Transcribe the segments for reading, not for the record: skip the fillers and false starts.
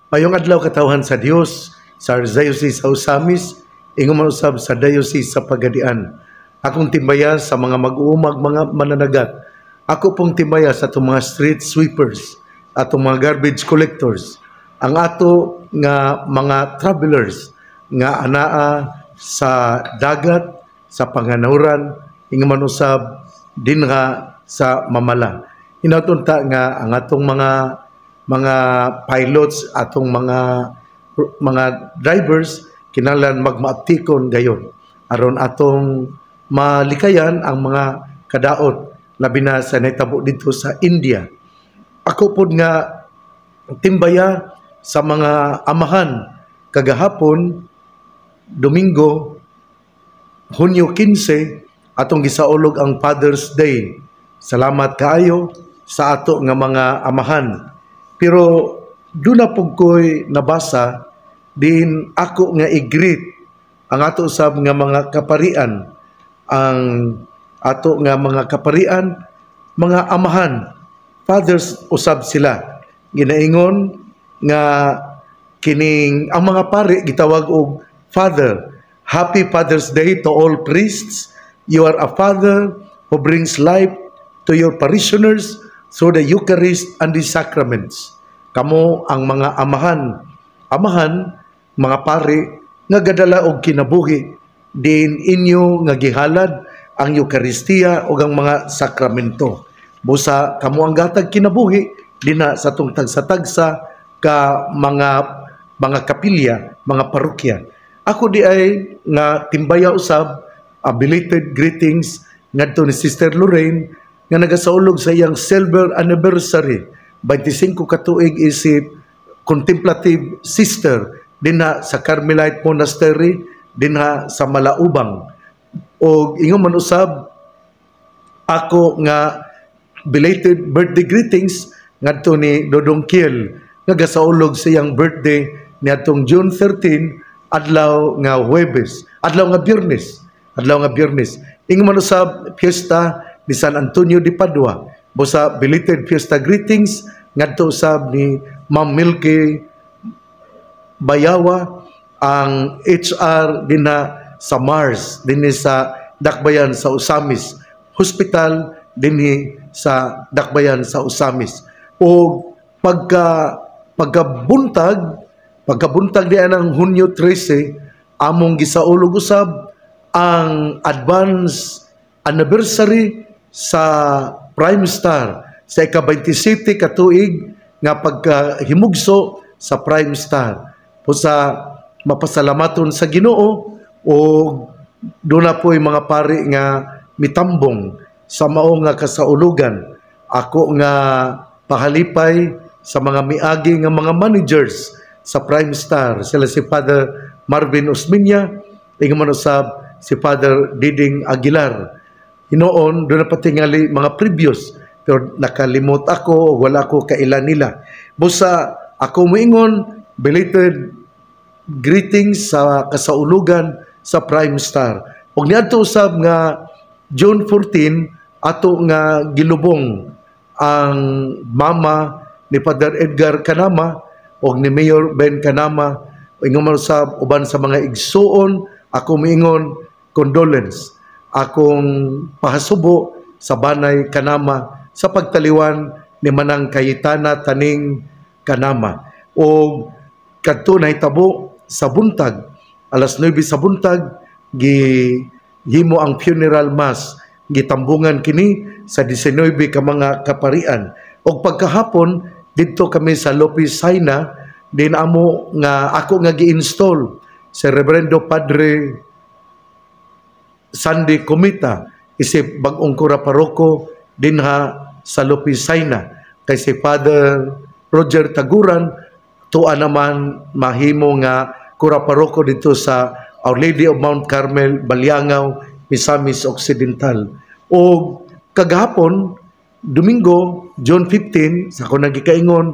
Mayong adlaw katawhan sa Dios sa Diocese sa Usamis, ingon man usab sa Diocese sa Pagadian. Akong timbaya sa mga mag-uumag mga mananagat. Ako pong timbaya sa atong mga street sweepers, atong mga garbage collectors, ang ato nga mga travelers nga anaa sa dagat, sa panganauran, ingon man usab dinha sa mamala. Hinatunta nga ang atong mga pilots, atong mga drivers kinahanglan magmaaptikon gayon aron atong malikayan ang mga kadaot labi na sa nahitabo dito sa India. Ako pod nga timbaya sa mga amahan kagahapon Domingo Hunyo 15 atong gisaulog ang Father's Day. Salamat kaayo sa ato nga mga amahan. Pero doon na po ko'y nabasa, din ako nga i-greet ang ato usab nga mga kaparian, ang ato nga mga kaparian, mga amahan, fathers usab sila. Ginaingon nga kining ang mga pari gitawag og father. Happy Father's Day to all priests. You are a father who brings life to your parishioners through the Eucharist and the sacraments. Kamo ang mga amahan, mga pari, nga gadala og kinabuhi, din inyo nga gihalad ang Eucharistia o ang mga sakramento. Busa, kamo ang gatag kinabuhi, dina sa tong tagsa-tagsa ka mga kapilya, mga parokya. Ako di ay nga timbaya usab, belated greetings ngadto ni Sister Lorraine, nga nagasaulog sa iyang silver anniversary 25 katuig isip contemplative sister dinha sa Carmelite Monastery dinha sa Malaubang. O ingon man usab ako nga belated birthday greetings ngadto ni Dodong Kiel nga gasaulog sa iyang birthday niadtong June 13 adlaw nga Huwebes, adlaw nga Biyernes. Ingon man usab piyesta ni San Antonio de Padua. Busa belated fiesta greetings ngadto usab ni Ma'am Milky Bayawa, ang HR dinha sa Mars, dinhi sa Dakbayan sa Usamis Hospital, dinhi sa Dakbayan sa Usamis. O pagkabuntag diyan ng Hunyo 13 among gisaulog usab ang advance anniversary sa Prime Star sa ika-27 katuig nga pagkahimugso sa Prime Star. Pusa mapasalamaton sa Ginoo o doon na po'y mga pari nga mitambong sa mao nga kasaulugan. Ako nga pahalipay sa mga miagi nga mga managers sa Prime Star. Sila si Father Marvin Osminya, ingon man usab si Father Diding Aguilar. Hinoon, doon na patingali mga previous, pero nakalimot ako, wala ko kailan nila. Busa, ako moingon, belated greetings sa kasaulugan sa Prime Star. Ug niadto usab nga June 14, ato nga gilubong ang mama ni Father Edgar Canama o ni Mayor Ben Canama. Ingon man usab uban sa mga igsuon, ako moingon condolence. Akong pahasubo sa Banay Canama sa pagtaliwan ni Manang Cayetana Taning Canama. O kadto nahitabo sa buntag, alas 9 sa buntag, gihimo ang funeral mass, gitambungan kini sa 19 ka mga kaparian. O pagkahapon, dito kami sa Lopez Saina, din amo nga ako nga gi-install si Reverendo Padre Sandy Comita, isip bagong kura paroko dinha sa Lopez Saina. Kay si Father Roger Taguran, tuwa naman mahimo nga kura paroko dito sa Our Lady of Mount Carmel, Balyangaw, Misamis Occidental. O kagahapon, Domingo, June 15, sa ako nagikaingon,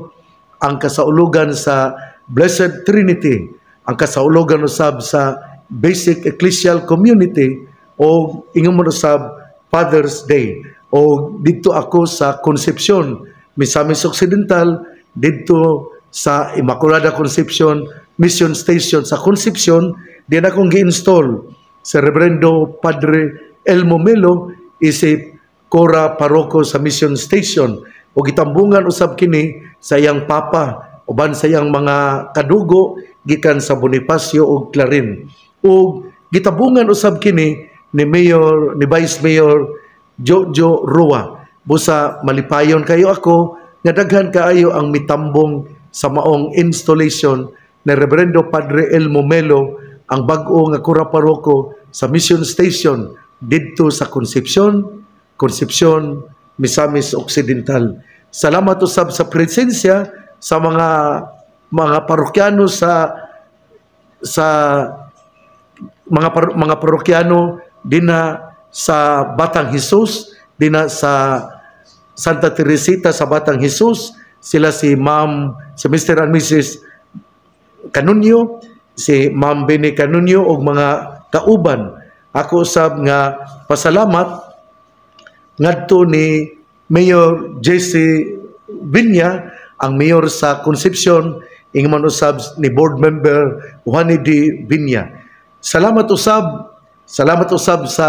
ang kasaulugan sa Blessed Trinity, ang kasaulugan usab sa Basic Ecclesial Community, o ingon mo usab Father's Day. O dito ako sa Concepcion, Misamis Occidental, dito sa Immaculada Conception Mission Station sa Concepcion, din akong gi-install sa Reverendo Padre Elmo Melo isip Cora Paroko sa Mission Station, o gitambungan usab kini sa iyang papa uban sa iyang mga kadugo gikan sa Bonifacio ug Clarin, ug gitabungan usab kini ni Vice Mayor Jojo Rua. Busa malipayon kayo ako nga daghan kaayo ang mitambong sa maong installation ni Reverendo Padre Elmo Melo, ang bag-o nga Cora Paroko sa Mission Station didto sa Concepcion, Misamis Occidental. Salamat usab sa presensya sa mga parokyano sa mga parokyano dina sa Batang Jesus, dina sa Santa Teresita sa Batang Jesus. Sila si Mr. and Mrs. Canunyo, si Ma'am Beni Canunyo ug mga kauban. Ako usab nga pasalamat ngadto ni Mayor Jesse Viña, ang mayor sa Concepcion, ingman usab ni board member Juani D. Viña. Salamat usab sa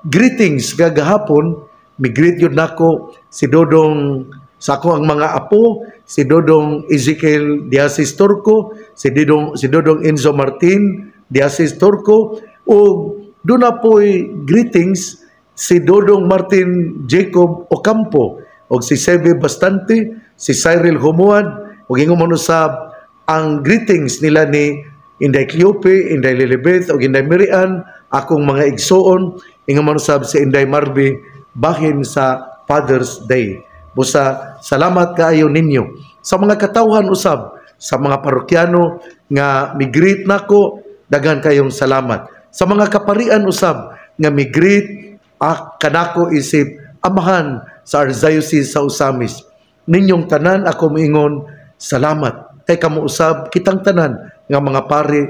greetings gagahapon. Mi-greet yun nako si Dodong, sa ako ang mga apo, si Dodong Ezekiel Diasis Turco, si Dodong Enzo Martin Diasis Turco, o doon na po'y greetings si Dodong Martin Jacob Ocampo, o si Sebe Bastante, si Cyril Humuad, o gingon usab ang greetings nila ni Inday Cleope, Inday Lilibeth, o Inday Mirian, akong mga igsoon, gingon usab si Inday Marby, bahin sa Father's Day. Busa, salamat kaayo ninyo. Sa mga katawhan usab, sa mga parokyano nga mi-greet nako, daghan kayong salamat. Sa mga kaparian usab nga mi-greet kanako isip amahan sa Archdiocese sa Osamis. Ninyong tanan ako moingon salamat. Kay kamo usab kitang tanan nga mga pari,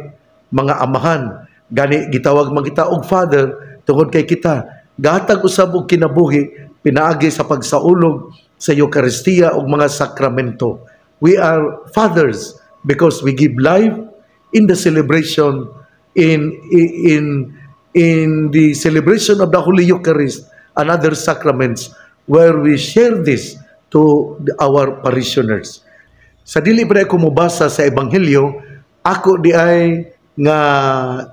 mga amahan, gani gitawag man kita og father tungod kay kita gahatag usab og kinabuhi pinaagi sa pagsaulog sa Eucharistia ug mga sakramento. We are fathers because we give life in the celebration in the celebration of the Holy Eucharist and other sacraments, where we share this to our parishioners. Sa dili pa ko mubasa sa Ebanghelyo, ako di ay nga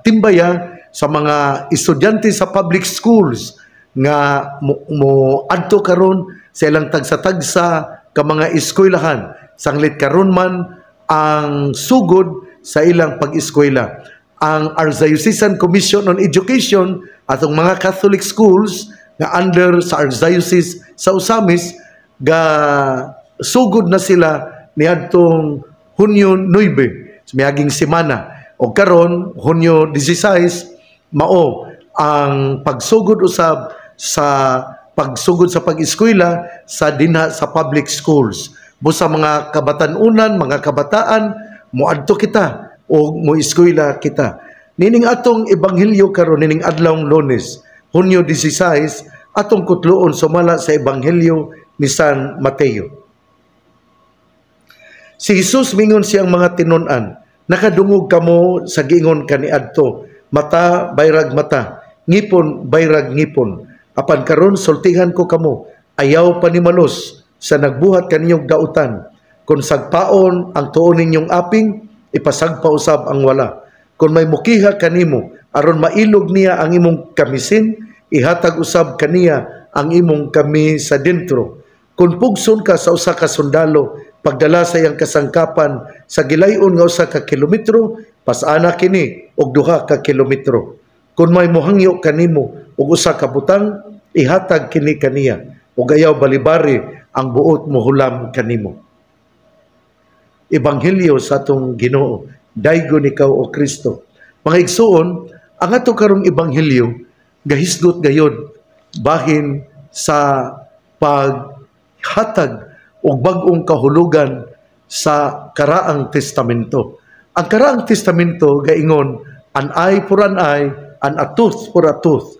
timbaya sa mga estudyante sa public schools nga mo adto karon sa ilang tagsa-tagsa ka mga eskwelahan. Sanglit karon man ang sugod sa ilang pag-eskwela. Ang Archdiocesan Commission on Education atong mga Catholic schools nga under sa Archdiocese sa Osamis ga sugod na sila niadtong Hunyo 9 miaging semana, o karon Hunyo 16 mao ang pagsugod usab sa pagsugod sa pag-eskwela sa dinha sa public schools. Busa mga kabatanunan, mga kabataan, moadto kita o moeskwela kita. Nining atong ebanghelyo karon nining adlawng Lunes, Hunyo 16, atong kutloon sumala sa ebanghelyo ni San Mateo. Si Jesus mingon siyang mga tinun-an, nakadungog kamo sa giingon kaniadto, mata bayrag mata, ngipon bayrag ngipon. Apan karon sultihan ko kamo, ayaw panimalos sa nagbuhat kaninyong dautan. Kung sagpaon ang tuon ninyong aping, ipasagpa usab ang wala. Kung may mukiha kanimo, aron mailog niya ang imong kamisin, ihatag usab kaniya ang imong kami sa dentro. Kung pugson ka sa usa ka sundalo, pagdala sa iyang kasangkapan sa gilayon nga usa ka kilometro, pasana kini og 2 ka kilometro. Kung may mohangyo kanimo og usa ka butang, ihatag kini kaniya, ug ayaw balibari ang buot mohulam kanimo. Ebanghelyo sa atong Ginoo, daygon ikaw o Kristo. Mga igsoon, ang ato karong ebanghelyo gahisgot gayod bahin sa paghatag og bag-ong kahulugan sa karaang testamento. Ang karaang testamento gaingon, an eye for an eye, and a tooth for a tooth.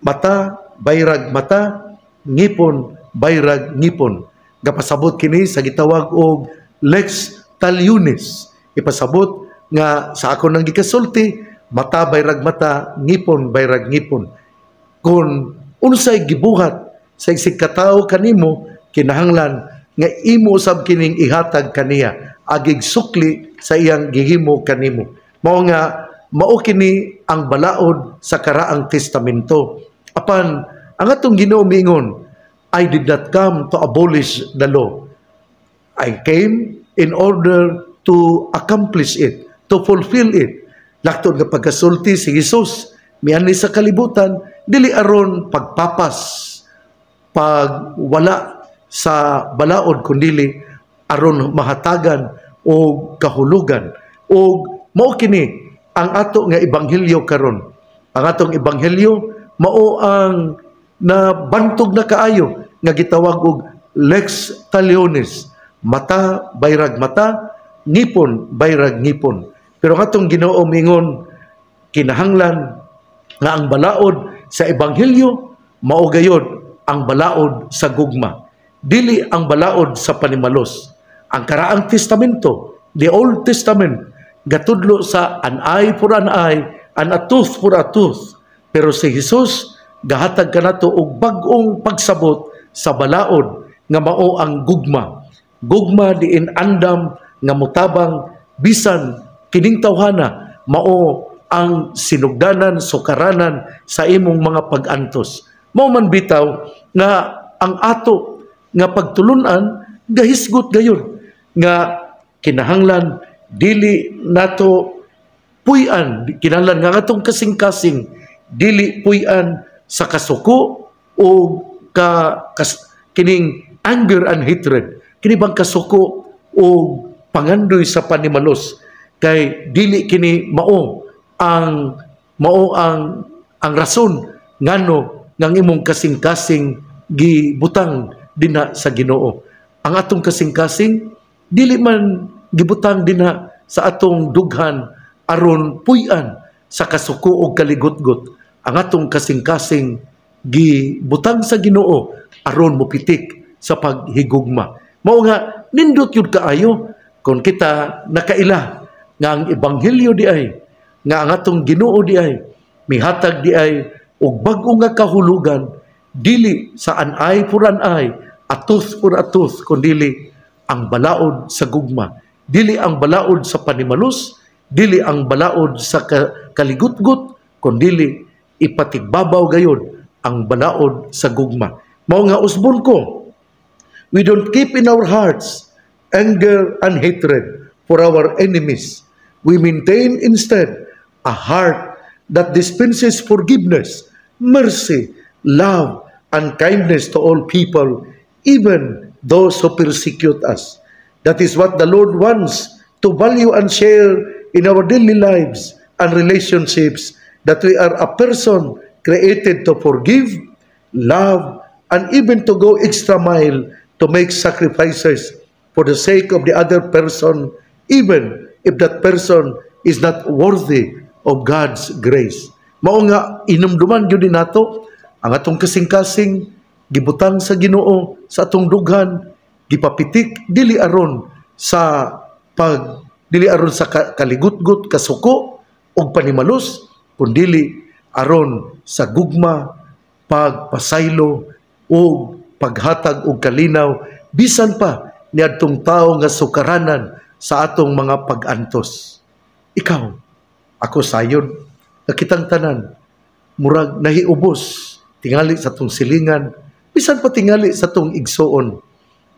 Mata bayrag mata, ngipon bayrag ngipon. Gapasabot kini sa gitawag og lex talionis. Ipasabot nga sa ako nang gikasulti, mata bayrag mata, ngipon bayrag ngipon. Kung unsay gibuhat sa isig katao kanimo, kinahanglan nga imo usab kining ihatag kaniya, agig sukli sa iyang gihimo kanimo. Mao nga mao kini ang balaod sa karaang testamento. Apan ang atong Ginoo miingon, I did not come to abolish the law. I came in order to accomplish it, to fulfill it. Laktod nga pagkasulti si Jesus, miani sa kalibutan, dili aron pagpapas, pagwala sa balaod, kundili aron mahatagan o kahulugan. O mao kini ang ato nga ebanghelyo karon. Ang atong ebanghelyo mao ang nabantog na kaayo nga gitawag og lex talionis, mata bayrag mata, ngipon bayrag ngipon. Pero ang atong Ginoo mingon, kinahanglan nga ang balaod sa ebanghelyo mao gayud ang balaod sa gugma, dili ang balaod sa panimalos. Ang karaang testamento, the Old Testament, gatudlo sa an eye for an eye and a tooth for a tooth. Pero si Jesus gahatag kanato og bag-ong pagsabot sa balaod nga mao ang gugma. Gugma diin andam nga mutabang bisan kining tawhana mao ang sinugdanan, sukaranan sa imong mga pag-antos. Mao man bitaw nga ang ato nga pagtulunan gahisgot gayon nga kinahanglan dili nato puy-an, kinahanglan nga atong kasing-kasing dili puy-an sa kasuko o kining anger and hatred. Kini bang kasuko o pangandoy sa panimalos, kay dili kini mao ang rason ngano ngang imong kasing-kasing gibutang dinha sa Ginoo. Ang atong kasing-kasing dili man gibutang dinha sa atong dughan aron puy-an sa kasuko o kaligutgot. Ang atong kasing-kasing gibutang sa Ginoo aron mopitik sa paghigugma. Mao nga nindot yun kaayo kung kita nakaila nga ang ebanghelyo di ay, nga ang atong Ginoo di ay mihatag di ay og bag-o nga kahulugan, dili sa an eye for an eye, a tooth for a tooth, kundi ang balaod sa gugma, dili ang balaod sa panimalus, dili ang balaod sa kaligutgut, kundi ipatigbabaw gayud ang balaod sa gugma. Mao nga usbon ko, we don't keep in our hearts anger and hatred for our enemies. We maintain instead a heart that dispenses forgiveness, mercy, love, and kindness to all people, even those who persecute us. That is what the Lord wants to value and share in our daily lives and relationships, that we are a person created to forgive, love, and even to go extra mile to make sacrifices for the sake of the other person, even if that person is not worthy of God's grace. Mao nga inumduman gyud nato ang atong kasing-kasing gibutang sa Ginoo sa atong dughan, gipapitik dili aron sa kaligutgut, kasuko og panimalus, kundi aron sa gugma, pagpasaylo o paghatag og kalinaw bisan pa niadtong tawo nga sukaranan sa atong mga pag-antos. Ikaw, ako sayon, nakitang tanan, murag nahiubos, tingali sa tong silingan, bisan pa tingali sa tong igsoon.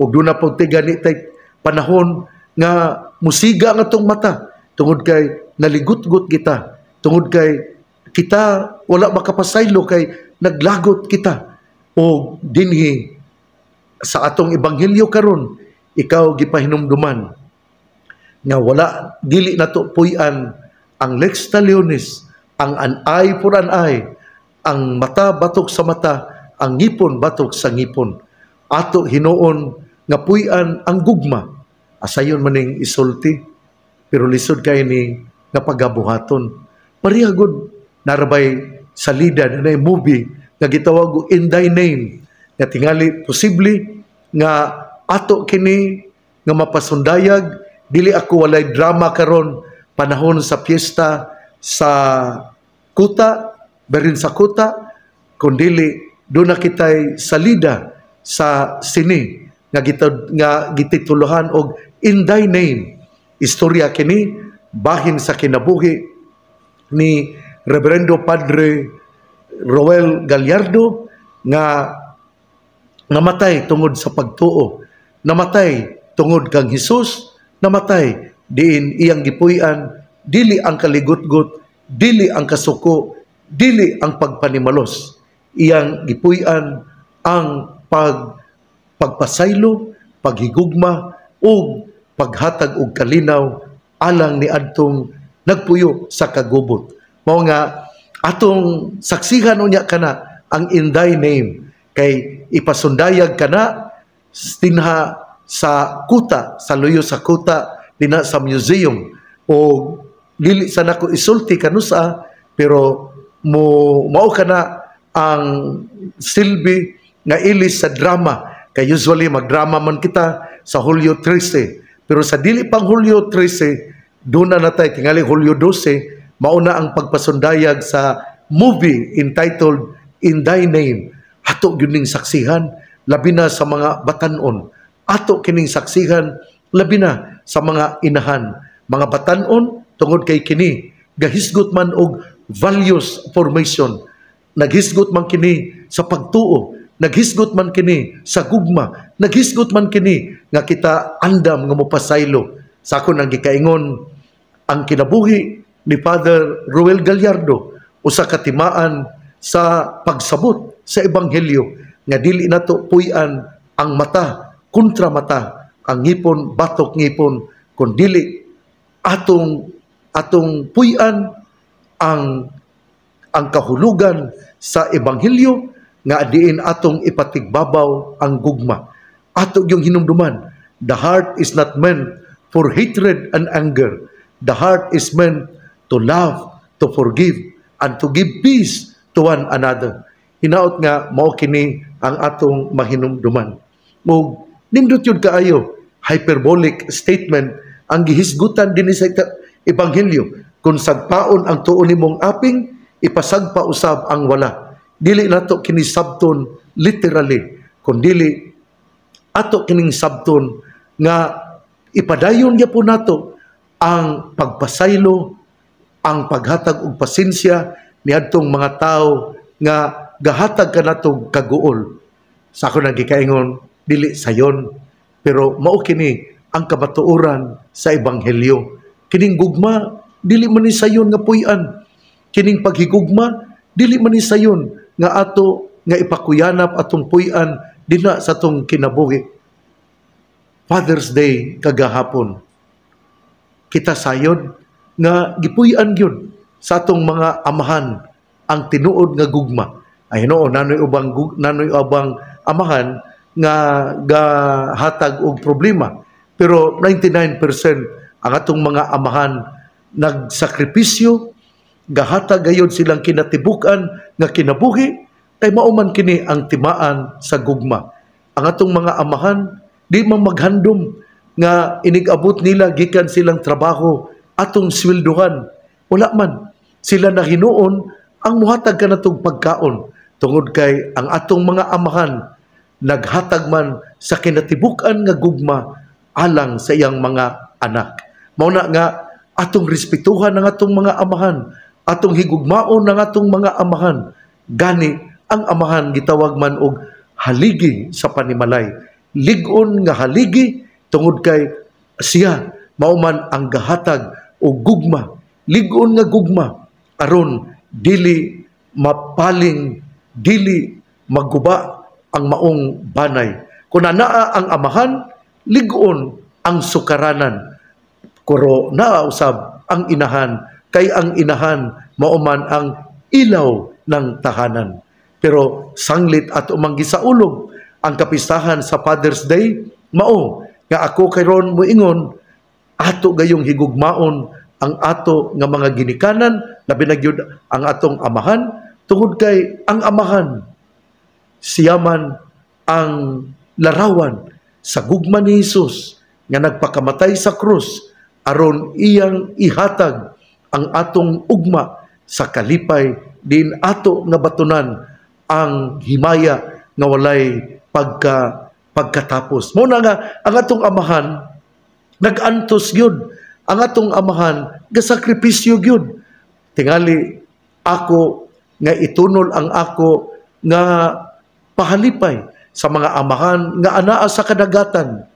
O doon na po tigani tay panahon nga musiga nga tong mata, tungod kay naligutgut kita, tungod kay kita wala makapasaylo kay naglagot kita. O dinhi sa atong ebanghelyo karon, ikaw gipahinumduman nga wala, dili nato puy-an ang lex talionis, ang an eye for an eye, ang mata batok sa mata, ang ngipon batok sa ngipon. Ato hinuon nga puy-an ang gugma, asayon maning isulti, pero lisod kay ni nga pagabuhaton. Parihagod narabay salida na movie nga gitawag og In Thy Name, nga tingali posible nga ato kini nga mapasundayag, dili ako walay drama karon panahon sa piyesta sa kuta, berin sa kuta, kundili doon na kitay salida sa sini nga gitituluhan og In Thy Name. Istorya kini bahin sa kinabuhi ni Reverendo Padre Roel Gallardo nga namatay tungod sa pagtuo, namatay tungod kang Hesus, namatay diin iyang gipuy-an dili ang kaligutgot, dili ang kasuko, dili ang pagpanimalos. Iyang gipuy-an ang pagpasaylo, paghigugma ug paghatag og kalinaw alang ni adtong nagpuyo sa kagubot. Mao nga atong saksihan unya kana ang In Thy Name kay ipasundayag kana dinha sa kuta, sa luyo sa kuta, dinha sa museum. O dili sa nako isulti kanusa, pero mao kana ang silbi nga ilis sa drama. Kay usually magdrama man kita sa Hulyo 13. Pero sa dili pang Hulyo 13, doon na natay tingali Hulyo 12, mauna ang pagpasundayag sa movie entitled In Thy Name. Ato gining saksihan labi na sa mga batanon. Ato kining saksihan labi na sa mga inahan. Mga batanon tungod kay kini gahisgot man og values formation. Naghisgot man kini sa pagtuo, naghisgot man kini sa gugma, naghisgot man kini nga kita andam nga mopasaylo. Sa akon ang gikaingon, ang kinabuhi ni Father Roel Gallardo usa ka timaan sa pagsabot sa ebanghelyo nga dili nato puy-an ang mata kontra mata, ang ngipon batok ngipon, kun dili atong puy-an ang kahulugan sa ebanghelyo nga diin atong ipatigbabaw ang gugma. Ato yung hinumduman, the heart is not meant for hatred and anger. The heart is meant to love, to forgive, and to give peace to one another. Hinaot nga mao kini ang atong mahinumduman. Mo nindot yun kaayo, hyperbolic statement ang gihisgutan din sa ebanghelyo. Kung sagpaon ang tuon nimong aping, ipasagpa usab ang wala. Dili nato kini sabton literally, kundi ato kining sabton nga ipadayon gyapon nato ang pagpasaylo, ang paghatag og pasensya niadtong mga tao nga gahatag kanatong kaguol. Sa ako nang gikaingon, dili sayon, pero mao kini ang kamatuoran sa ebanghelyo. Kining gugma dili man ni sayon nga puy-an. Kining paghigugma dili man ni sayon nga ato nga ipakuyanap atong puy-an dina sa atong kinabuhi. Father's Day kagahapon, kita sayon nga gipuy-an gyud sa atong mga amahan ang tinuod nga gugma. Ay no, nanoy ubang amahan nga gahatag og problema, pero 99% ang atong mga amahan nagsakripisyo, gahatag gayud silang kinatibukan nga kinabuhi, kay mauman kini ang timaan sa gugma. Ang atong mga amahan di man maghandom nga inigabot nila gikan silang trabaho atong swelduhan. Wala man sila na hinuon ang muhatag kanatong pagkaon, tungod kay ang atong mga amahan naghatag man sa kinatibukan nga gugma alang sa iyang mga anak. Mao na nga atong respetuhan ang atong mga amahan, atong higugmaon ang atong mga amahan. Gani ang amahan gitawag man og haligi sa panimalay. Lig-on nga haligi tungod kay siya mao man ang gahatag og gugma. Lig-on nga gugma aron dili mapaling, dili magguba ang maong banay. Kung anaa ang amahan, lig-on ang sukaranan. Kuro naa usab ang inahan, kay ang inahan mao man ang ilaw ng tahanan. Pero sanglit ato manggisaulog ang kapistahan sa Father's Day, mao nga ako karon moingon ato gayong higugmaon ang ato nga mga ginikanan, labi na gyud ang atong amahan, tungod kay ang amahan siya man ang larawan sa gugma ni Hesus nga nagpakamatay sa krus aron iyang ihatag ang atong ugma sa kalipay din ato nga batunan ang himaya nga walay pagkatapos. Muna nga ang atong amahan nag-antos gyud, ang atong amahan gasakripisyo gyud. Tingali ako nga itunol ang ako nga pahalipay sa mga amahan nga anaa sa kadagatan,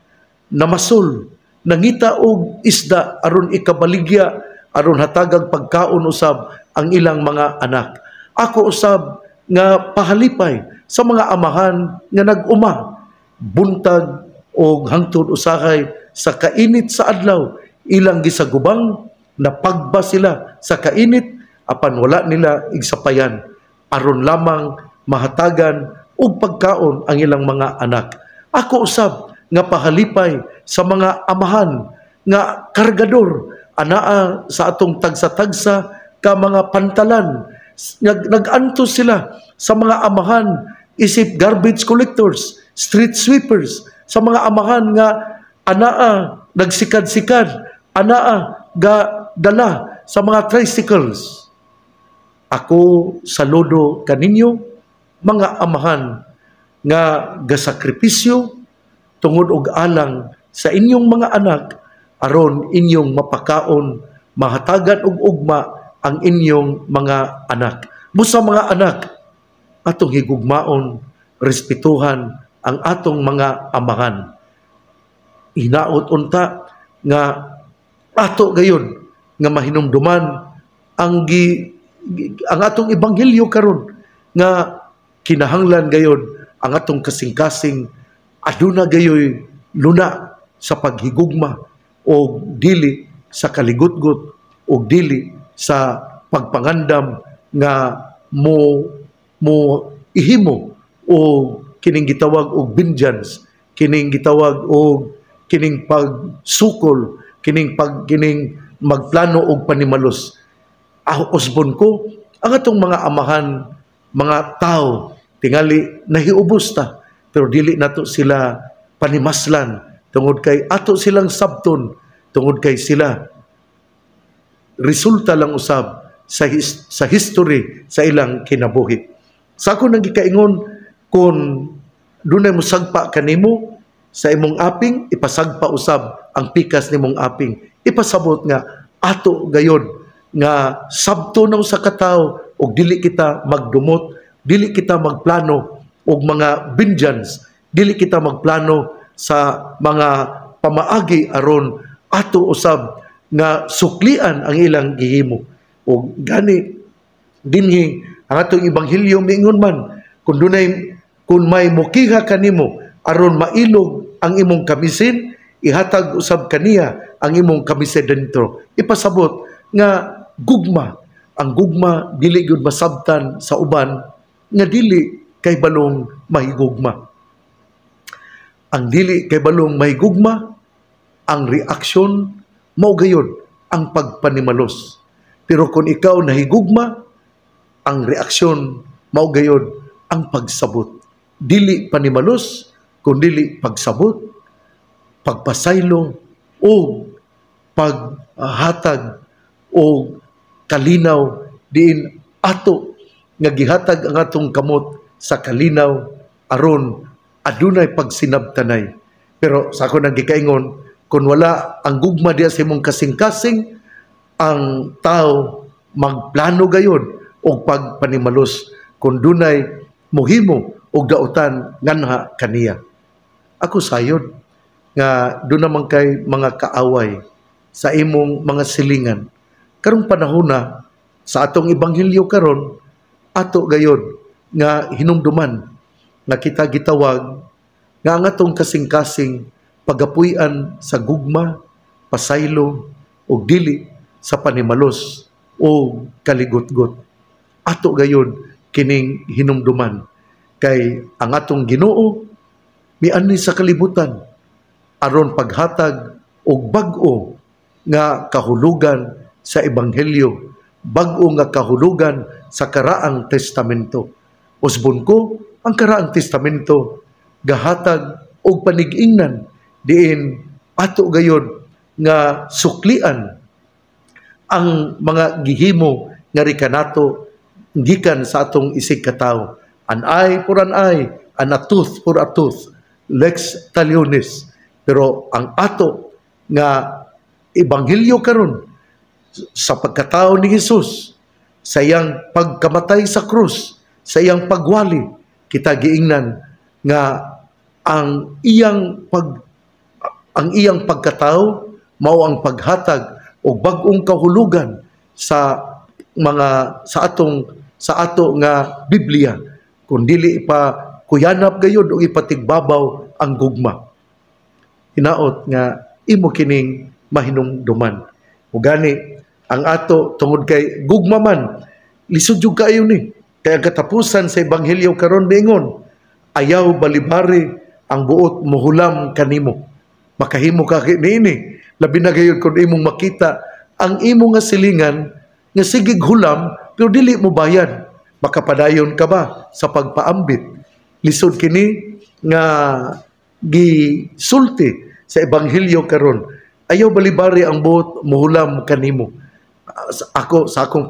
namasol, nangita og isda aron ikabaligya, aron hatagag pagkaon usab ang ilang mga anak. Ako usab nga pahalipay sa mga amahan nga nag-uma, buntag o hangtod usahay sa kainit sa adlaw, ilang gisagubang, napagba sila sa kainit, apan wala nila igsapayan, aron lamang mahatagan og pagkaon ang ilang mga anak. Ako usab nga pahalipay sa mga amahan nga kargador, anaa sa atong tagsa-tagsa ka mga pantalan. Nag-antos sila sa mga amahan, isip garbage collectors, street sweepers, sa mga amahan nga anaa nagsikad-sikad, anaa ga dala sa mga tricycles. Ako saludo kaninyo, mga amahan nga gasakripisyo tungod og alang sa inyong mga anak aron inyong mapakaon, mahatagan og ugma ang inyong mga anak. Busa mga anak, atong higugmaon, respetuhan ang atong mga amahan. Hinaot unta nga ato gayon nga mahinumduman ang atong ebanghelyo karon nga kinahanglan gayon ang atong kasing-kasing aduna gayoy luna sa paghigugma o dili sa kaligutgot o dili sa pagpangandam nga mo ihimo o kining gitawag og vengeance, kining gitawag og kining pagsukol, kining magplano og panimalos. Usbon ko ang atong mga amahan, mga tao tingali nahiubos ta, pero dili nato sila panimaslan tungod kay ato silang sabton, tungod kay sila resulta lang usab sa history sa ilang kinabuhi. Sa ako nang gikaingon, kung dunay mo sagpa kanimo sa imong aping, ipasagpa usab ang pikas nimong aping. Ipasabot nga ato gayon nga sabto na sa katawo og dili kita magdumot, dili kita magplano og mga vengeance, dili kita magplano sa mga pamaagi aron ato usab nga suklian ang ilang gihimo. O gani dinhi ang atong ebanghelyo miingon man, kung may mukiha kanimo aron mailog ang imong kamisin, ihatag usab kaniya ang imong kamisin dentro. Ipasabot nga gugma, ang gugma dili gyud masabtan sa uban nga dili kay balong mahigugma. Ang dili kay balong mahigugma, ang reaksyon mao gayon ang pagpanimalos. Pero kung ikaw nahigugma, ang reaksyon mao gayon ang pagsabot. Dili panimalos, kundi pagsabot, pagpasaylo o paghatag o kalinaw diin ato nga gihatag ang atong kamot sa kalinaw aron adunay pagsinabtanay. Pero sa ako nang gikaingon, kung wala ang gugma diya sa imong kasing-kasing, ang tao magplano gayon og pagpanimalos kung dunay mohimo og dautan nganha kaniya. Ako sayod nga doon naman kay mga kaaway sa imong mga silingan. Karong panahon na sa atong ebanghelyo karon, ato gayon nga hinumduman nga kita gitawag nga ang atong kasing-kasing pagapuy-an sa gugma, pasaylo o dili sa panimalos o kaligutgot. Ato gayon kining hinumduman kay ang atong Ginoo miani sa kalibutan aron paghatag og bag-o nga kahulugan sa ebanghelyo, bag-o nga kahulugan sa karaang testamento. Usbon ko, ang karaang testamento gahatag og panig-ingnan diin ato gayud nga suklian ang mga gihimo nga rikanato gikan sa atong isig katawo. An eye for an eye, and a tooth for a tooth, lex talionis. Pero ang ato nga ebanghelyo karon sa pagkatao ni Jesus, sa iyang pagkamatay sa krus, sa iyang pagwali, kita giingnan nga ang iyang pagkatao mao ang paghatag og bag-ong kahulugan sa ato nga Biblia, kun dili pa kuyanap gayud o ipatigbabaw ang gugma. Hinaot nga imo kining mahinumduman. Ug gani ang ato tungod kay gugma man, lisod jud kaayo ni. Kaya katapusan sa ebanghelyo karon miingon, ayaw balibari ang buot mohulam kanimo. Makahimo ka niini. Labi na gayud kun imong makita ang imo nga silingan nga sigig hulam pero dili mo bayad. Makapadayon ka ba sa pagpaambit? Lisod kini nga gisulti sa ebanghelyo karon. Ayaw balibari ang buot mohulam kanimo. Ako sa akong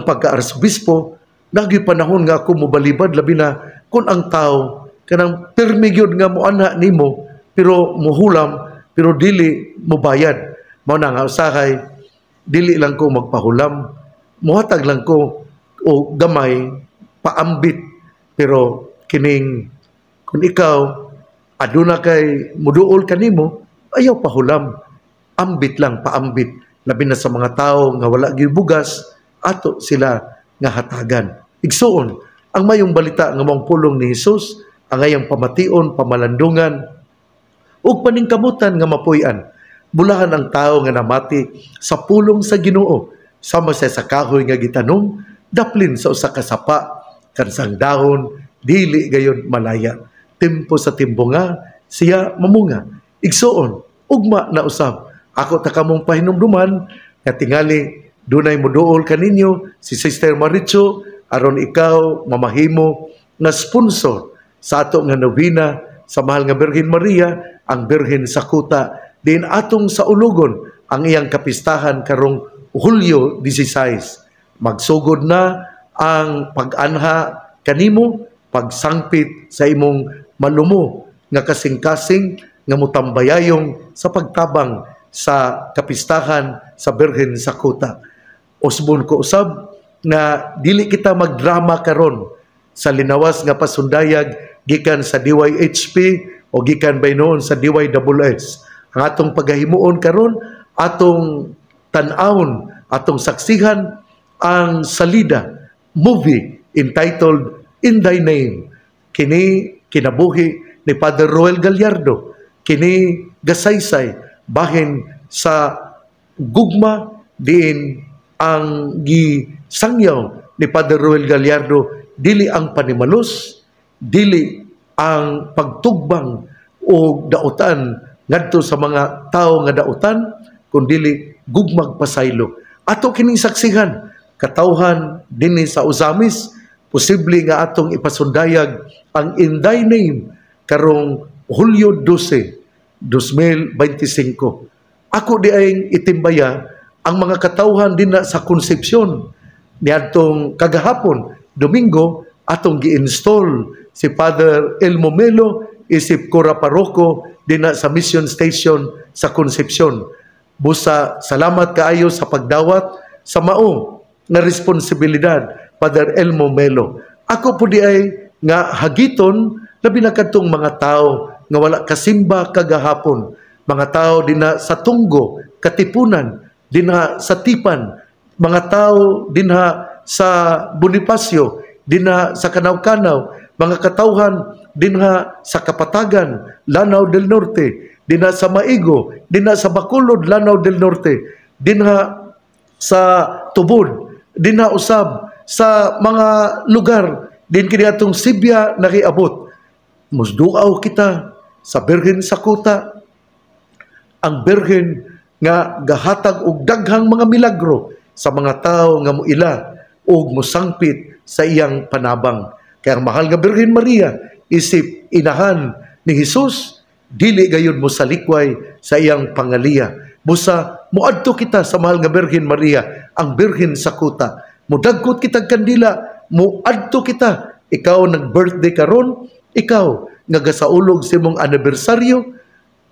pagka-arsobispo, nagi panahon nga ako mobalibad labi na kun ang tao kanang pirmi gyud nga moana nimo pero mohulam pero dili mobayad. Mao na nga usahay dili lang ko magpahulam, muhatag lang ko o gamay paambit, pero kining kung ikaw aduna kay muduol kanimo, ayaw pahulam, ambit lang, paambit. Labi na sa mga tao nga wala gyud bugas, ato sila nga hatagan. Igsuon ang mayong balita nga mong pulong ni Jesus, ang ayang pamation, pamalandungan ug paningkamutan nga mapuy-an. Bulahan ang tao nga namati sa pulong sa Ginoo, sama sa kahoy nga gitanong, daplin sa usa ka sapa, kansang dahon, dili gayon malaya. Tempo sa timbunga, siya mamunga. Igsuon, ugma na usab. Ako ta kamong pahinumduman, nga tingali, dunay moduol kaninyo, si Sister Maricho, aron ikaw mamahimo na sponsor sa ato nga novena sa mahal nga Birhen Maria, ang Birhen sa Kuta, din atong sa Ulugon, ang iyang kapistahan karong Hulyo 16. Magsugod na ang pag-anha kanimo, pagsangpit sa imong malumo nga kasing-kasing nga mutambayayong sa pagtabang sa kapistahan sa Birhen sa Kuta. Usbon ko usab na dili kita magdrama karon sa linawas nga pasundayag gikan sa DYHP o gikan baynoon sa DYSS. Ang atong paghahimuon karon, atong tan-awon, atong saksihan ang salida movie entitled In Thy Name. Kini kinabuhi ni Father Roel Gallardo. Kini gasaysay bahin sa gugma din ang gisangyaw ni Father Roel Gallardo, dili ang panimalos, dili ang pagtugbang o dautan ngadto sa mga tao nga dautan, kundili gugmag pasaylo. Ato kining saksihan, katawhan dinhi sa Usamis, posible nga atong ipasundayag ang In Thy Name karong Hulyo 12, 2025. Ako di ay itimbaya ang mga katawhan din na sa Konsepsyon. Niadtong kagahapon, Domingo, atong gi-install si Father Elmo Melo, isip Cora Paroko, din na sa Mission Station sa Konsepsyon. Busa, salamat kaayo sa pagdawat sa mao na responsibilidad, Father Elmo Melo. Ako po di ay nga hagiton, labi na kadtong mga tao nga wala kasimba kagahapon. Mga tao din na sa Tunggo, Katipunan, din na sa Tipan, mga tao din na sa Bonifacio, din na sa Kanaw-Kanaw, mga katawhan din na sa Kapatagan, Lanao del Norte, din na sa Maigo, din na sa Bacolod, Lanao del Norte, din na sa Tubod, din na usab sa mga lugar, din kini atong Sibya nakiabot. Musduaw kita sa Birhen sa Kuta, ang Birhen nga gahatag og daghang mga milagro sa mga tao nga moila og mosangpit sa iyang panabang. Kaya ang mahal nga Birhen Maria, isip inahan ni Jesus, dili gayon mo salikway sa iyang pangaliya. Busa muadto kita sa mahal nga Birhen Maria, ang Birhen sa kuta. Mudagkot kitag kandila, muadto kita. Ikaw nag-birthday karon, ikaw nga gasaulog sa imong anibersaryo,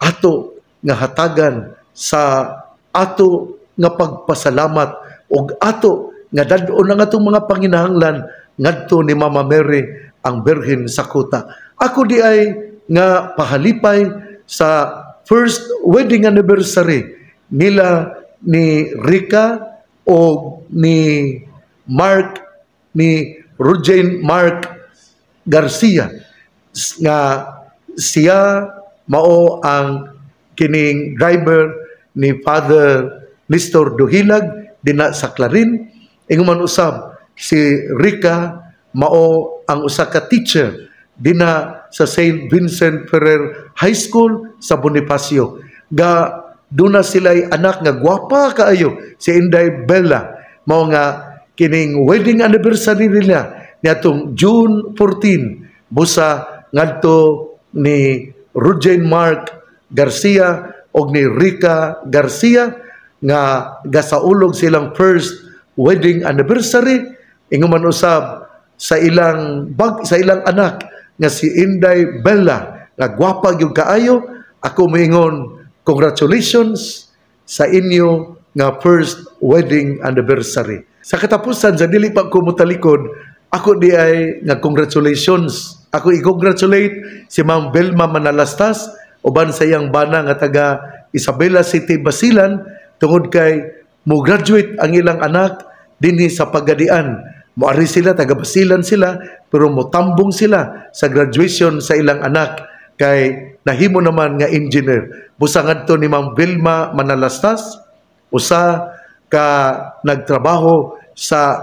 ato nga hatagan sa ato nga pagpasalamat og ato nga dadon ang atong mga panginahanglan ngadto ni Mama Mary, ang Birhen sa kuta. Ako di ay nga pahalipay sa first wedding anniversary nila ni Rica o ni Mark, ni Roger Mark Garcia, nga siya mao ang kining driver ni Father Nestor Duhilag dina sa Clarin. Inguman usab si Rica mao ang usa ka teacher dina sa St. Vincent Ferrer High School sa Bonifacio. Ga duna sila'y anak nga gwapa kaayo, si Inday Bella. Mao nga kining wedding anniversary nila niadtong June 14 busa ngadto ni Roger Mark Garcia og ni Rica Garcia nga gasaulog silang first wedding anniversary. Inguman usab sa ilang anak nga si Inday Bella nga gwapa gyud kaayo. Ako moingon congratulations sa inyo nga first wedding anniversary. Sa katapusan, sa dili pa ko mutalikod, ako di ay nga congratulations. Ako i-congratulate si Ma'am Belma Manalastas uban sa iyang bana nga taga Isabela City, Basilan, tungod kay mo graduate ang ilang anak dinhi sa Pagadian. Moari sila, taga Basilan sila, pero motambong sila sa graduation sa ilang anak kay nahimo naman nga engineer. Busa ngadto ni Ma'am Belma Manalastas, usa ka nagtrabaho sa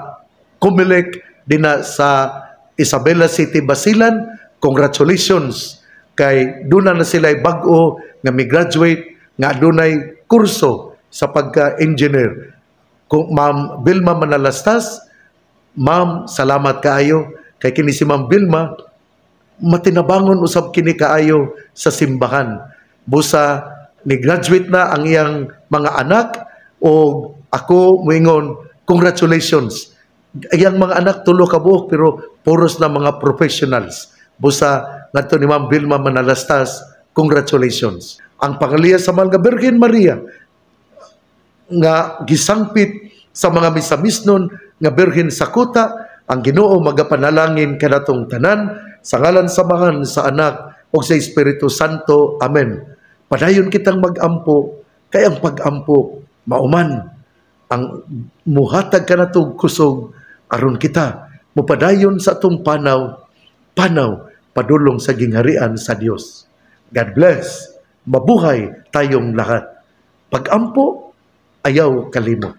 Comelec dina sa Isabela City, Basilan. Congratulations kay duna na sila bag-o nga mi-graduate nga adunay kurso sa pagka-engineer. Kung Ma'am Belma Manalastas, ma'am, salamat kaayo kay kini si Ma'am Belma matinabangon usab kini kaayo sa simbahan. Busa ni graduate na ang iyang mga anak o ako moingon congratulations. Iyang mga anak tulo ka buok pero puros na mga professionals. Busa ngadto ni Ma'am Belma Manalastas, congratulations. Ang pangaliya sa mahal nga Birhen Maria nga gisangpit sa mga misamisnon nga Birhen sa kuta, ang Ginoo magapanalangin kanatong tanan sa ngalan sa Amahan, sa Anak o sa Espiritu Santo. Amen. Padayon kitang mag-ampo, kay ang pag-ampo mauman ang muhatag kanatong kusog aron kita mupadayon sa atong panaw padulong sa gingharian sa Dios. God bless. Mabuhay tayong lahat. Pag-ampo, ayaw kalimot.